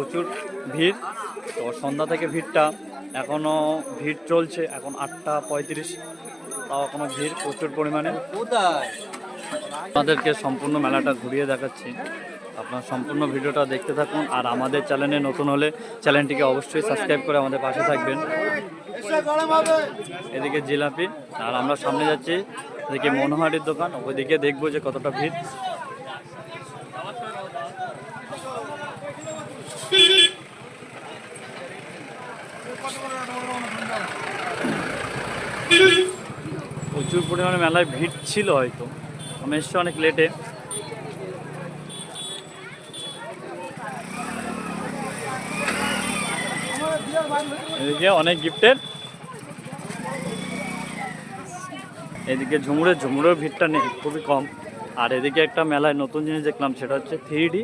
প্রচুর ভিড়। তো সন্ধ্যা থেকে ভিড়টা এখনও ভিড় চলছে, এখন 8:35, তাও এখনও ভিড় প্রচুর পরিমাণে। আপনাদেরকে সম্পূর্ণ মেলাটা ঘুরিয়ে দেখাচ্ছি, আপনার সম্পূর্ণ ভিডিওটা দেখতে থাকুন। আর আমাদের চ্যানেলে নতুন হলে চ্যানেলটিকে অবশ্যই সাবস্ক্রাইব করে আমাদের পাশে থাকবেন। এদিকে জিলাপি, আর আমরা সামনে যাচ্ছি এদিকে মনোহারির দোকান, ওইদিকে দেখবো যে কতটা ভিড়। প্রচুর পরিমাণে মেলায় ভিড় ছিল, হয়তো আমি এসছি অনেক লেটে। এদিকে অনেক গিফটের, এদিকে ঝুমুরের ভিড়টা নেই, খুবই কম। আর এদিকে একটা মেলায় নতুন জিনিস দেখলাম, সেটা হচ্ছে 3D